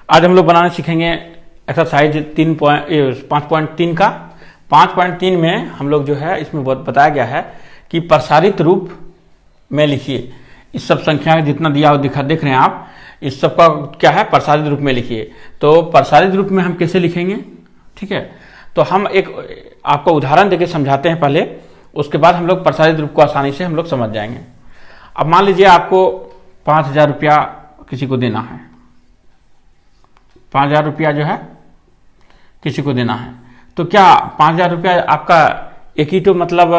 आज हम लोग बनाना सीखेंगे एक्सरसाइज 5.3 का। 5.3 में हम लोग जो है इसमें बताया गया है कि प्रसारित रूप में लिखिए। इस सब संख्या जितना दिया हुआ देख रहे हैं आप, इस सब का क्या है, प्रसारित रूप में लिखिए। तो प्रसारित रूप में हम कैसे लिखेंगे, ठीक है। तो हम एक आपको उदाहरण देके समझाते हैं पहले, उसके बाद हम लोग प्रसारित रूप को आसानी से हम लोग समझ जाएंगे। अब मान लीजिए आपको 5,000 रुपया किसी को देना है, 5,000 रुपया जो है किसी को देना है। तो क्या 5,000 रुपया आपका एक ही, तो मतलब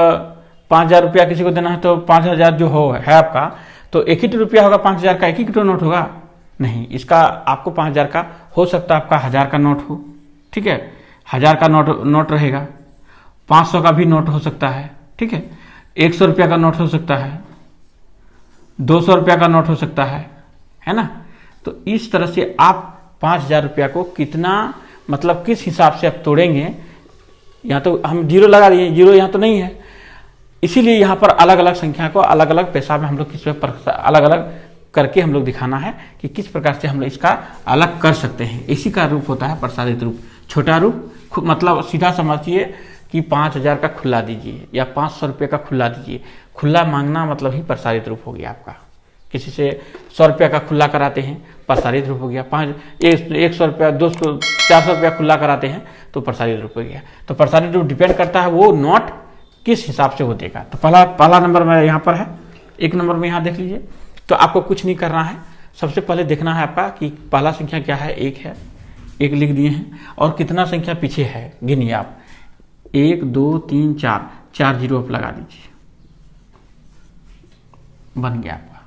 5,000 रुपया किसी को देना है तो 5,000 जो है आपका, तो एक ही तो रुपया होगा, 5,000 का एक ही तो नोट होगा नहीं। इसका आपको 5,000 का हो सकता है आपका 1,000 का नोट हो, ठीक है, 1,000 का नोट रहेगा, 500 का भी नोट हो सकता है, ठीक है, 100 रुपया का नोट हो सकता है, 200 रुपया का नोट हो सकता है ना। तो इस तरह से आप 5,000 रुपया को कितना, मतलब किस हिसाब से आप तोड़ेंगे। यहाँ तो हम जीरो लगा दिए, जीरो यहाँ तो नहीं है, इसीलिए यहाँ पर अलग अलग संख्या को अलग अलग पैसा में हम लोग किस अलग अलग करके हम लोग दिखाना है कि किस प्रकार से हम लोग इसका अलग कर सकते हैं। इसी का रूप होता है प्रसारित रूप। छोटा रूप मतलब सीधा समझिए कि 5,000 का खुला दीजिए या 500 रुपये का खुला दीजिए। खुला मांगना मतलब ही प्रसारित रूप हो गया आपका। किसी से 100 रुपया का खुला कराते हैं, प्रसारित रूप हो गया। 100 रुपया, 200, 400 रुपया खुला कराते हैं तो प्रसारित रूप हो गया। तो प्रसारित रूप डिपेंड करता है वो नोट किस हिसाब से वो देगा। तो पहला नंबर में यहाँ पर है, एक नंबर में यहाँ देख लीजिए। तो आपको कुछ नहीं करना है, सबसे पहले देखना है आपका कि पहला संख्या क्या है, एक है, एक लिख दिए हैं, और कितना संख्या पीछे है गिनिए आप, 1 2 3 4, 4 जीरो आप लगा दीजिए, बन गया आपका।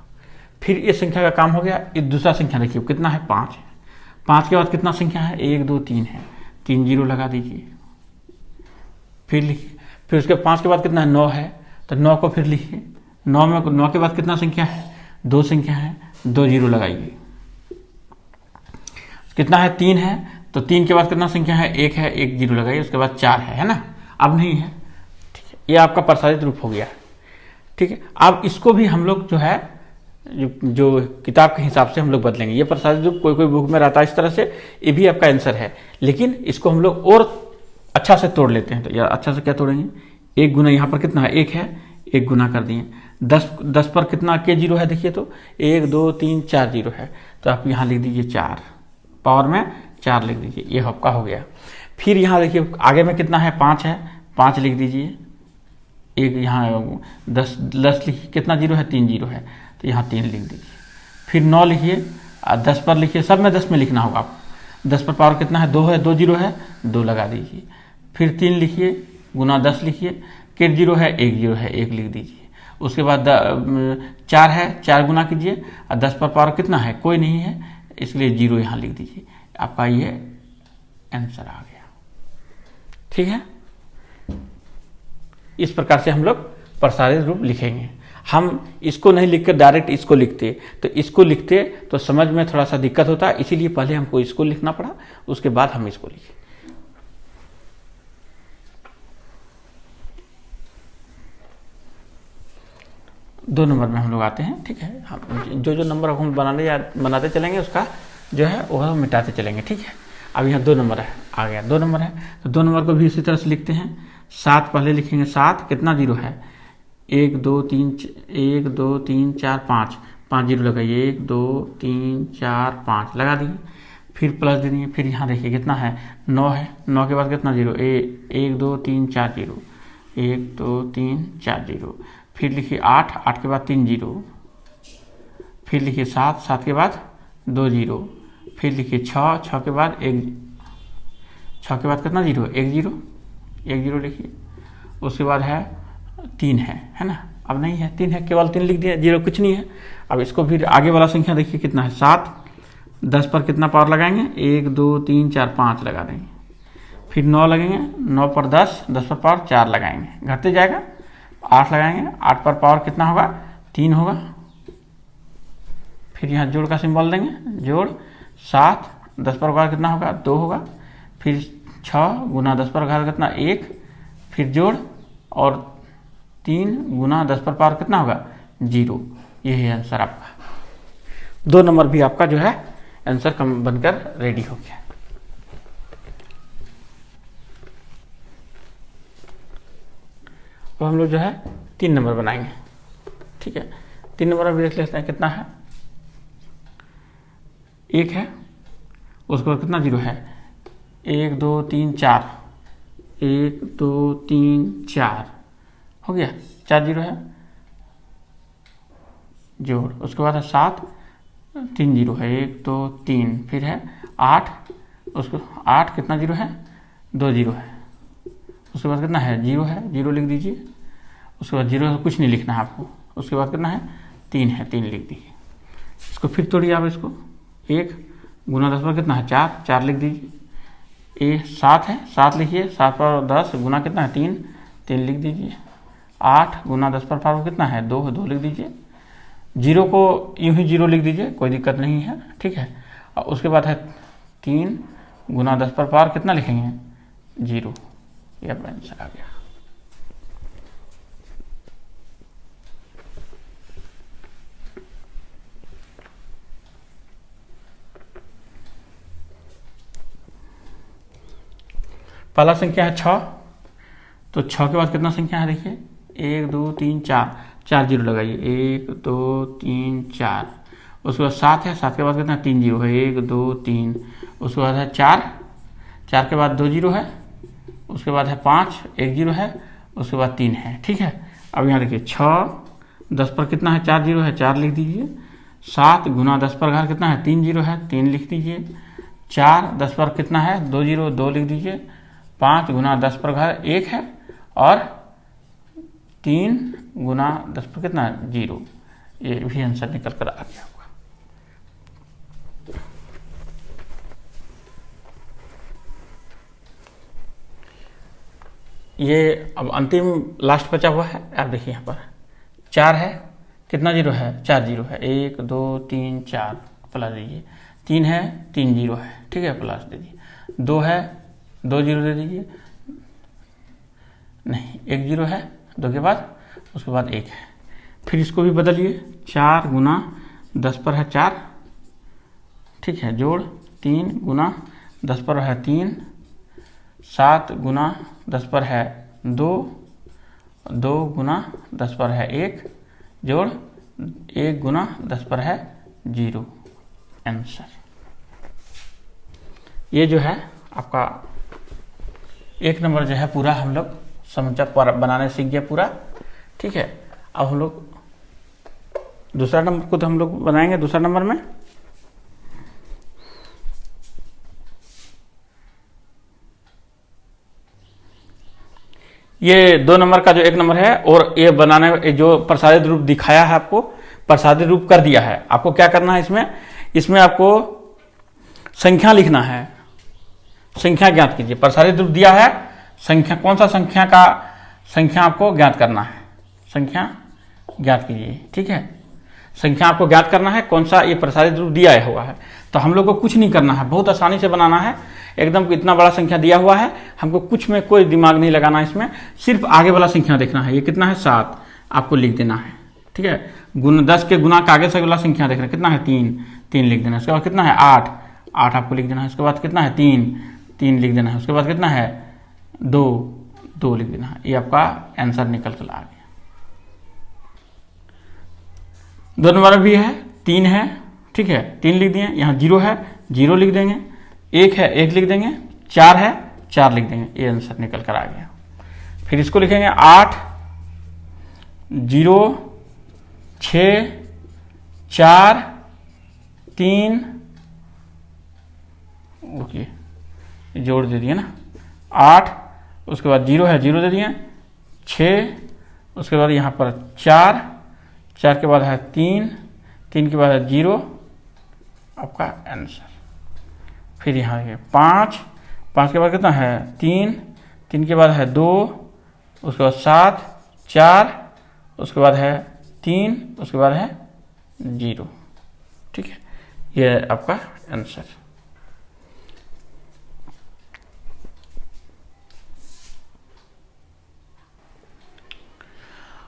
फिर ये संख्या का काम हो गया। ये दूसरा संख्या देखिए कितना है, 5 है। 5 के बाद कितना संख्या है, 1 2 3 है, 3 जीरो लगा दीजिए, फिर लिखिए। फिर उसके 5 के बाद कितना है, 9 है, तो 9 को फिर लिखिए। 9 के बाद कितना संख्या है, 2 संख्या है, 2 जीरो लगाइए। कितना है, 3 है, तो 3 के बाद कितना संख्या है, 1 है, 1 जीरो लगाइए। उसके बाद 4 है ना, अब नहीं है, ठीक है। ये आपका प्रसारित रूप हो गया, ठीक है। अब इसको भी हम लोग जो है जो किताब के हिसाब से हम लोग बदलेंगे। ये प्रसारित रूप कोई कोई बुक में रहता है इस तरह से, ये भी आपका आंसर है, लेकिन इसको हम लोग और अच्छा से तोड़ लेते हैं। तो यार अच्छा से क्या तोड़ेंगे, 1 गुना, यहाँ पर कितना है, 1 है, 1 गुना कर दिए। 10 पर कितना के जीरो है, देखिए तो 1 2 3 4 जीरो है, तो आप यहाँ लिख दीजिए 4, पावर में 4 लिख दीजिए, ये आपका हो गया। फिर यहाँ देखिए आगे में कितना है, 5 है, 5 लिख दीजिए। एक यहाँ 10 लिखिए, कितना जीरो है, 3 जीरो है, तो यहाँ 3 लिख दीजिए। फिर 9 लिखिए, 10 पर लिखिए, सब में 10 में लिखना होगा आप। 10 पर पावर कितना है, 2 है, 2 जीरो है, 2 लगा दीजिए। फिर 3 लिखिए, गुना 10 लिखिए, के जीरो है, 1 जीरो है, 1 लिख दीजिए। उसके बाद 4 है, 4 गुना कीजिए, और 10 पर पावर कितना है, कोई नहीं है, इसलिए जीरो यहाँ लिख दीजिए। आपका ये आंसर आ गया, ठीक है। इस प्रकार से हम लोग प्रसारित रूप लिखेंगे। हम इसको नहीं लिखकर डायरेक्ट इसको लिखते, तो इसको लिखते तो समझ में थोड़ा सा दिक्कत होता है, इसीलिए पहले हमको इसको लिखना पड़ा, उसके बाद हम इसको लिखे। दो नंबर में हम लोग आते हैं, ठीक है। हम जो नंबर हम बनाते चलेंगे उसका जो है वह मिटाते चलेंगे, ठीक है। अब यहाँ 2 नंबर है, आ गया 2 नंबर है, तो 2 नंबर को भी इसी तरह से लिखते हैं। 7 पहले लिखेंगे, 7 कितना जीरो है, 1 2 3 4 5, 5 जीरो लगाइए, 1 2 3 4 5 लगा दिए। फिर प्लस दे दिए। फिर यहाँ देखिए कितना है, 9 है, 9 के बाद कितना जीरो, 1 2 3 4 जीरो, 1 2 3 4 जीरो। फिर लिखिए 8, 8 के बाद 3 जीरो। फिर लिखिए 7, 7 के बाद 2 जीरो। फिर लिखिए 6, 6 के बाद 1, 6 के बाद कितना जीरो, 1 जीरो, 1 जीरो लिखिए। उसके बाद है 3 है ना, अब नहीं है, 3 है, केवल 3 लिख दिया, जीरो कुछ नहीं है। अब इसको फिर आगे वाला संख्या देखिए कितना है, 7, 10 पर कितना पावर लगाएंगे, 1 2 3 4 5 लगा देंगे। फिर 9 लगेंगे, 9 पर 10, 10 पर पावर 4 लगाएंगे, घटते जाएगा। 8 लगाएंगे, 8 पर पावर कितना होगा, 3 होगा। फिर यहाँ जोड़ का सिंबल देंगे, जोड़ 7, 10 पर घात कितना होगा, 2 होगा। फिर 6 गुना 10 पर घात कितना, 1। फिर जोड़ और 3 गुना 10 पर पावर कितना होगा, 0। ये है आंसर आपका। 2 नंबर भी आपका जो है आंसर कम बनकर रेडी हो गया। अब हम लोग जो है 3 नंबर बनाएंगे, ठीक है। 3 नंबर में देख लेते हैं कितना है, 1 है, उसके बाद कितना 0 है, 1 2 3 4, 1 2 3 4 हो गया, 4 0 है, जोड़, उसके बाद है 7, 3 0 है, 1 2 3, फिर है 8, उसको 8 कितना 0 है, 2 0 है, उसके बाद कितना है 0 है, 0 लिख दीजिए, उसके बाद 0 कुछ नहीं लिखना है आपको, उसके बाद कितना है 3 है, 3 लिख दीजिए। इसको फिर तोड़िए आप, इसको 1 गुना 10 पर कितना है 4, 4 लिख दीजिए, 7 है, 7 लिखिए, 7 पर 10 गुना कितना है 3, 3 लिख दीजिए, 8 गुना 10 पर फार कितना है 2, 2 लिख दीजिए, 0 को यूं ही 0 लिख दीजिए, कोई दिक्कत नहीं है, ठीक है। और उसके बाद है 3 गुना 10 पर पार कितना लिखेंगे 0, ये अपना आंसर आ गया। पहला संख्या है 6, तो 6 के बाद कितना संख्या है देखिए, 1 2 3 4, 4 0 लगाइए, 1 2 3 4, उसके बाद 7 है, 7 के बाद कितना 3 0 है, 1 2 3, उसके बाद है 4, 4 के बाद 2 0 है, उसके बाद है 5, 1 0 है, उसके बाद 3 है, ठीक है। अब यहाँ देखिए 6 10 पर कितना है 4 0 है, 4 लिख दीजिए, 7 गुना 10 पर घात कितना है 3 0 है, 3 लिख दीजिए, 4 10 पर कितना है 2 0, 2 लिख दीजिए, 5 गुना 10 पर घात 1 है, और 3 गुना 10 पर कितना है 0, ये भी आंसर निकल कर आ गया होगा। ये अब अंतिम लास्ट बचा हुआ है, आप देखिए यहाँ पर 4 है, कितना 0 है 4 0 है, 1 2 3 4 प्लस दीजिए, 3 है 3 0 है, ठीक है, प्लस दे दीजिए, 2 है 2 0 दे दीजिए, नहीं 1 0 है 2 के बाद, उसके बाद 1 है, फिर इसको भी बदलिए, 4 गुना 10 पर है 4, ठीक है, जोड़ 3 गुना 10 पर है 3, 7 गुना 10 पर है 2, 2 गुना 10 पर है 1, जोड़ 1 गुना 10 पर है 0, आंसर। ये जो है आपका 1 नंबर जो है पूरा हम लोग समझा बनाने सीख गया पूरा, ठीक है। अब हम लोग दूसरा नंबर को तो हम लोग बनाएंगे, दूसरा नंबर में ये 2 नंबर का जो 1 नंबर है, और ये बनाने जो प्रसारित रूप दिखाया है आपको, प्रसारित रूप कर दिया है, आपको क्या करना है इसमें आपको संख्या लिखना है, संख्या ज्ञात कीजिए, प्रसारित रूप दिया है, संख्या कौन सा संख्या आपको ज्ञात करना है, संख्या ज्ञात कीजिए, ठीक है। संख्या आपको ज्ञात करना है, कौन सा ये प्रसारित रूप दिया हुआ है, तो हम लोग को कुछ नहीं करना है, बहुत आसानी से बनाना है, एकदम इतना बड़ा संख्या दिया हुआ है, हमको कुछ में कोई दिमाग नहीं लगाना है, इसमें सिर्फ आगे वाला संख्या देखना है, ये कितना है 7, आपको लिख देना है, ठीक है। 10 के गुना का आगे से वाला संख्या देखना है, कितना है 3, 3 लिख देना है, उसके बाद कितना है 8, 8 आपको लिख देना है, उसके बाद कितना है 3, 3 लिख देना है, उसके बाद कितना है 2, 2 लिख देना है, ये आपका आंसर निकल कर आ गया। 2 नंबर भी है 3 है, ठीक है, 3 लिख दिए, यहाँ 0 है 0 लिख देंगे, 1 है 1 लिख देंगे, 4 है 4 लिख देंगे, ये आंसर निकल कर आ गया। फिर इसको लिखेंगे 8 0 6 4 3, ओके जोड़ दे दिए ना, 8, उसके बाद 0 है 0 दे दिए, 6, उसके बाद यहाँ पर 4, 4 के बाद है 3, 3 के बाद है 0, आपका आंसर। फिर यहाँ है 5, 5 के बाद कितना है 3, 3 के बाद है 2, उसके बाद 7, 4, उसके बाद है 3, उसके बाद है 0, ठीक है, ये आपका आंसर।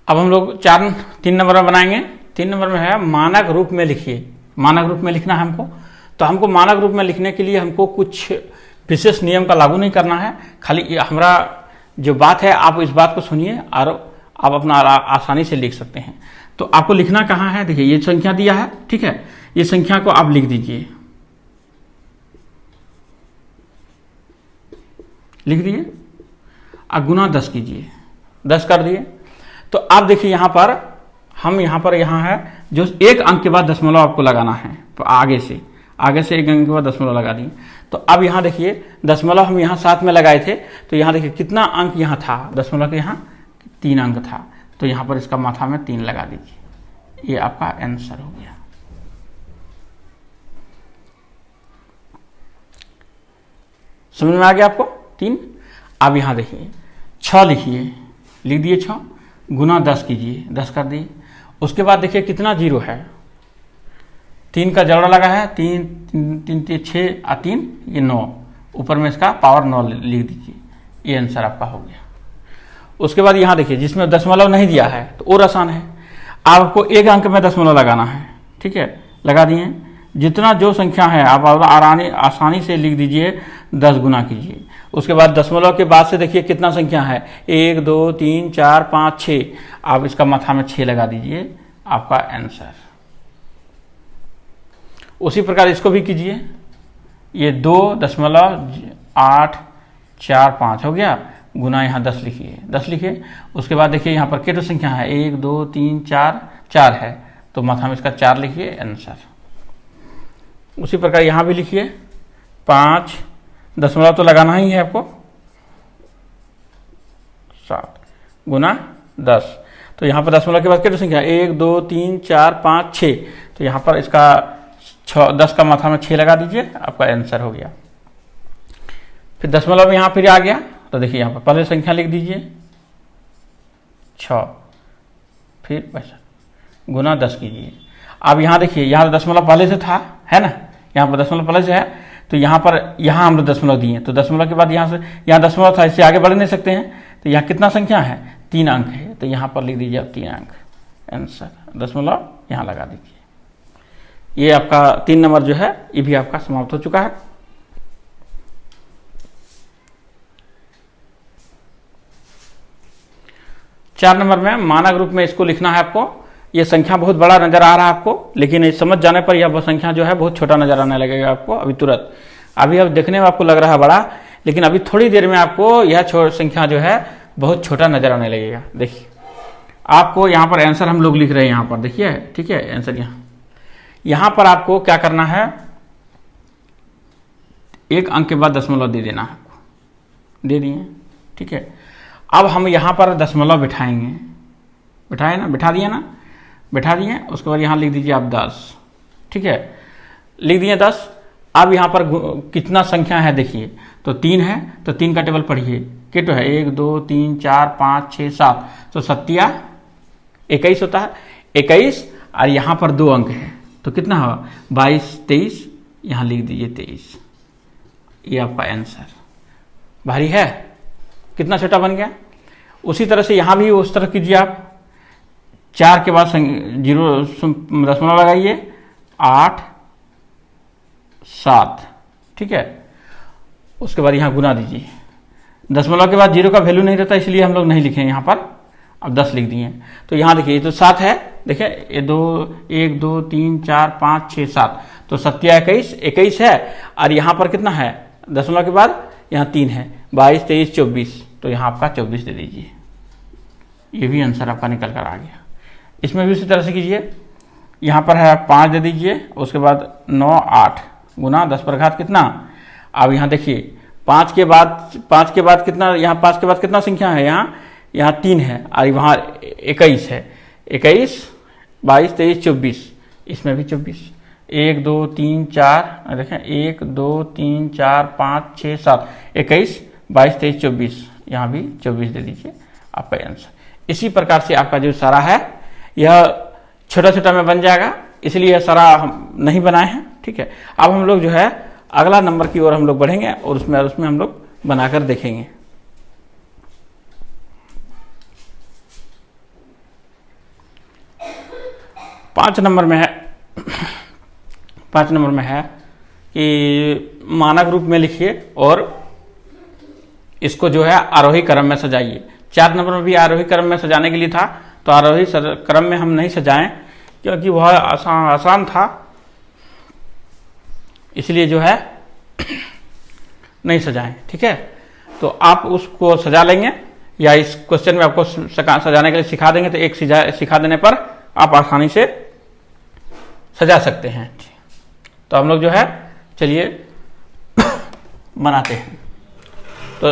अब हम लोग 3 नंबर में बनाएंगे। 3 नंबर में है मानक रूप में लिखिए, मानक रूप में लिखना है हमको। तो हमको मानक रूप में लिखने के लिए हमको कुछ विशेष नियम का लागू नहीं करना है, खाली हमारा जो बात है आप इस बात को सुनिए और आप अपना आसानी से लिख सकते हैं। तो आपको लिखना कहाँ है, देखिए ये संख्या दिया है, ठीक है, ये संख्या को आप लिख दीजिए, लिख दिए, अब गुना 10 कीजिए, 10 कर दिए। तो आप देखिए यहाँ पर हम यहाँ है जो एक अंक के बाद दशमलव आपको लगाना है, तो आगे से एक अंक के बाद दशमलव लगा दिए। तो अब यहाँ देखिए दशमलव हम यहाँ साथ में लगाए थे, तो यहाँ देखिए कितना अंक यहाँ था, दशमलव के यहाँ 3 अंक था, तो यहाँ पर इसका माथा में 3 लगा दीजिए, ये आपका आंसर हो गया। समझ में आ गया आपको 3। अब यहाँ देखिए 6 लिखिए, लिख दिए 6, गुना 10 कीजिए, 10 कर दिए। उसके बाद देखिए कितना जीरो है, 3 का जड़ा लगा है, 3 6 और 3 ये 9, ऊपर में इसका पावर 9 लिख दीजिए, ये आंसर आपका हो गया। उसके बाद यहाँ देखिए जिसमें दशमलव नहीं दिया है तो और आसान है, आपको एक अंक में दशमलव लगाना है, ठीक है, लगा दिए। जितना जो संख्या है आप आसानी से लिख दीजिए, 10 गुना कीजिए। उसके बाद दशमलव के बाद से देखिए कितना संख्या है, 1 2 3 4 5 6, आप इसका माथा में 6 लगा दीजिए, आपका आंसर। उसी प्रकार इसको भी कीजिए, ये 2.845 हो गया, गुना यहाँ 10 लिखिए, 10 लिखिए। उसके बाद देखिए यहाँ पर कितनी संख्या है, 1 2 3 4 4 है, तो माथा में इसका 4 लिखिए, आंसर। उसी प्रकार यहाँ भी लिखिए 5, दशमलव तो लगाना ही है आपको, 7 गुना 10, तो यहाँ पर दशमलव के बाद कितनी संख्या, 1 2 3 4 5 6, तो यहाँ पर इसका 10 का माथा में 6 लगा दीजिए, आपका आंसर हो गया। फिर दशमलव यहाँ फिर आ गया, तो देखिए यहाँ पर पहले संख्या लिख दीजिए 6, फिर वैसा गुना 10 कीजिए। अब यहाँ देखिए यहाँ दशमलव पहले से था, है ना, यहाँ पर दशमलव पहले से है, तो यहाँ हम लोग दशमलव दिए, तो दशमलव के बाद यहाँ दशमलव था, इससे आगे बढ़ नहीं सकते हैं, तो यहाँ कितना संख्या है, 3 अंक है, तो यहाँ पर लिख दीजिए 3 अंक, आंसर। दशमलव यहाँ लगा दीजिए, ये आपका 3 नंबर जो है ये भी आपका समाप्त हो चुका है। चार नंबर में मानक रूप में इसको लिखना है आपको। ये संख्या बहुत बड़ा नजर आ रहा है आपको, लेकिन समझ जाने पर यह संख्या जो है बहुत छोटा नजर आने लगेगा आपको अभी तुरंत। अभी अब देखने में आपको लग रहा है बड़ा, लेकिन अभी थोड़ी देर में आपको यह संख्या जो है बहुत छोटा नजर आने लगेगा। देखिए आपको यहाँ पर आंसर हम लोग लिख रहे हैं, यहाँ पर देखिए, ठीक है, आंसर यहाँ पर आपको क्या करना है, एक अंक के बाद दशमलव दे देना है आपको, दे दिए, ठीक है। अब हम यहाँ पर दशमलव बिठाएंगे, बिठाए ना, बिठा दिए ना, बिठा दिए। उसके बाद यहाँ लिख दीजिए आप 10, ठीक है, लिख दिए 10। अब यहाँ पर कितना संख्या है देखिए, तो 3 है, तो 3 का टेबल पढ़िए, कितो है 1 2 3 4 5 6 7, तो 7 21 होता है, 21, और यहाँ पर 2 अंक है, तो कितना होगा 22 23, यहाँ लिख दीजिए 23, ये आपका आंसर। भारी है, कितना छोटा बन गया। उसी तरह से यहाँ भी उस तरह कीजिए आप, 4 के बाद 0 दशमलव लगाइए, 8 7, ठीक है। उसके बाद यहाँ गुना दीजिए, दशमलव के बाद 0 का वैल्यू नहीं रहता, इसलिए हम लोग नहीं लिखे यहाँ पर, अब 10 लिख दिए। तो यहाँ देखिए, तो 7 है, देखिए ये 1 2 3 4 5 6 7, तो 7 21 है, और यहाँ पर कितना है, दशमलव के बाद यहाँ 3 है, 22 23 24, तो यहाँ आपका 24 दे दीजिए, ये भी आंसर आपका निकल कर आ गया। इसमें भी उसी तरह से कीजिए, यहाँ पर है 5 दे दीजिए, उसके बाद 9 8 गुना 10 पर घात कितना। अब यहाँ देखिए 5 के बाद कितना, यहाँ 5 के बाद कितना संख्या है, यहाँ 3 है, और वहाँ 21 है, 21 22 23 24, इसमें भी 24, 1 2 3 4, देखें 1 2 3 4 5 6 7, 21 22 23 24, यहाँ भी 24 दे दीजिए, आपका आंसर। इसी प्रकार से आपका जो सारा है यह छोटा छोटा में बन जाएगा, इसलिए यह सारा हम नहीं बनाए हैं, ठीक है। अब हम लोग जो है अगला नंबर की ओर हम लोग बढ़ेंगे, और उसमें हम लोग बनाकर देखेंगे। पाँच नंबर में है कि मानक रूप में लिखिए और इसको जो है आरोही क्रम में सजाइए। 4 नंबर में भी आरोही क्रम में सजाने के लिए था, तो आरोही क्रम में हम नहीं सजाएं क्योंकि वह आसान था, इसलिए जो है नहीं सजाएं। ठीक है, तो आप उसको सजा लेंगे या इस क्वेश्चन में आपको सजाने के लिए सिखा देंगे, तो एक सिखा देने पर आप आसानी से सजा सकते हैं। तो हम लोग जो है चलिए बनाते हैं। तो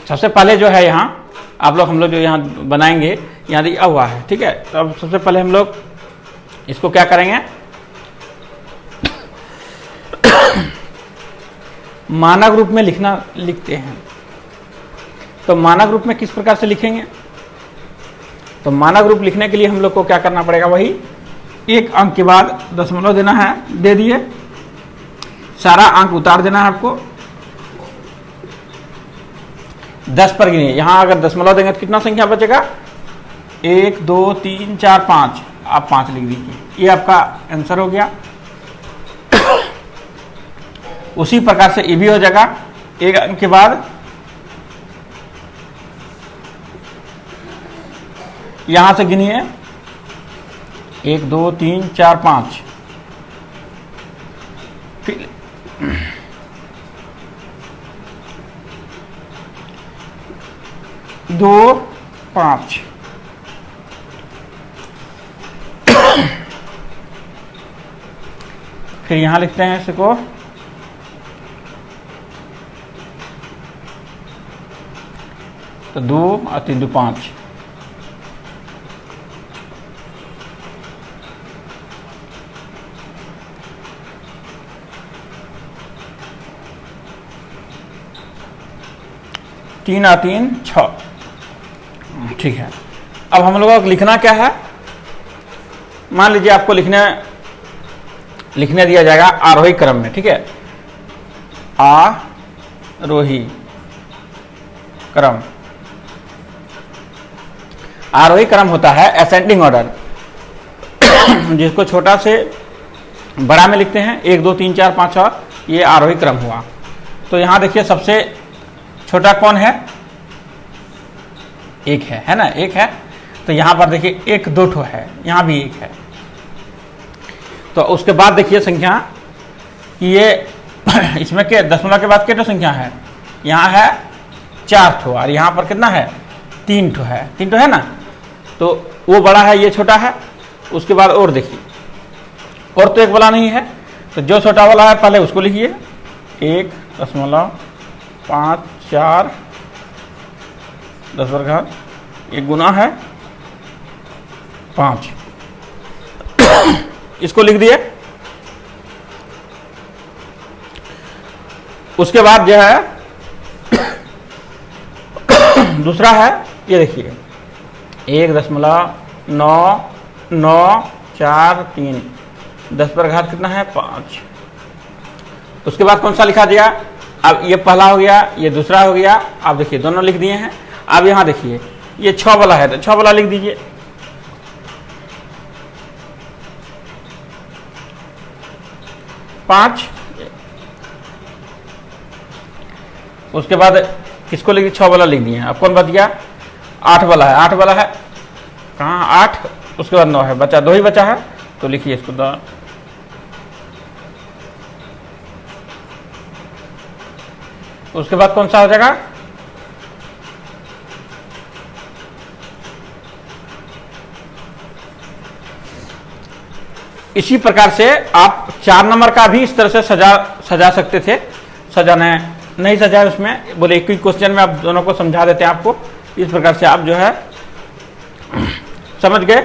सबसे पहले जो है यहाँ आप लोग हम लोग जो यहाँ बनाएंगे, यहाँ दिया हुआ है। ठीक है, तो अब सबसे पहले हम लोग इसको क्या करेंगे, मानक रूप में लिखते हैं। तो मानक रूप में किस प्रकार से लिखेंगे, तो मानक रूप लिखने के लिए हम लोग को क्या करना पड़ेगा, वही एक अंक के बाद दशमलव देना है, दे दिए, सारा अंक उतार देना है आपको। 10 पर गिनिए, यहां अगर दशमलव देंगे तो कितना संख्या बचेगा, 1 2 3 4 5, आप 5 लिख दीजिए, ये आपका आंसर हो गया। उसी प्रकार से ये भी हो जाएगा, एक अंक के बाद यहां से गिनिए 1 2 3 4 5, फिर 2 5, फिर यहां लिखते हैं इसको, तो 2 और 3 2 5, तीन और 3 6। ठीक है, अब हम लोगों को लिखना क्या है, मान लीजिए आपको लिखने दिया जाएगा आरोही क्रम में। ठीक है, आरोही क्रम, आरोही क्रम होता है असेंडिंग ऑर्डर, जिसको छोटा से बड़ा में लिखते हैं, 1 2 3 4 5 6, ये आरोही क्रम हुआ। तो यहां देखिए सबसे छोटा कौन है, 1 है ना, 1 है। तो यहां पर देखिए 1 2 ठो है, यहां भी 1 है। तो उसके बाद देखिए संख्या कि ये इसमें के दशमलव के बाद कितनी संख्या है, यहाँ है 4 ठो और यहाँ पर कितना है, 3 ठो है, 3 ठो है ना। तो वो बड़ा है, ये छोटा है। उसके बाद और देखिए, और तो एक बड़ा नहीं है, तो जो छोटा वाला है पहले उसको लिखिए, 1.54 10 वर्ग, एक गुना है 5, इसको लिख दिए। उसके बाद जो है दूसरा है, ये देखिए 1.9943, 10 पर घात कितना है 5। उसके बाद कौन सा लिखा दिया, अब ये पहला हो गया, ये दूसरा हो गया। आप देखिए दोनों लिख दिए हैं। अब यहां देखिए ये 6 वाला है, तो 6 वाला लिख दीजिए। पांच, उसके बाद किसको लिख दिया, 6 वाला लिख दिए। अब कौन बच गया, 8 वाला है, 8 वाला है कहाँ 8, उसके बाद 9 है, बचा 2 ही बचा है, तो लिखिए इसको 2। उसके बाद कौन सा हो जाएगा, इसी प्रकार से आप 4 नंबर का भी इस तरह से सजा सकते थे। सजाना नहीं सजाए, उसमें बोले एक ही क्वेश्चन में आप दोनों को समझा देते हैं आपको। इस प्रकार से आप जो है समझ गए।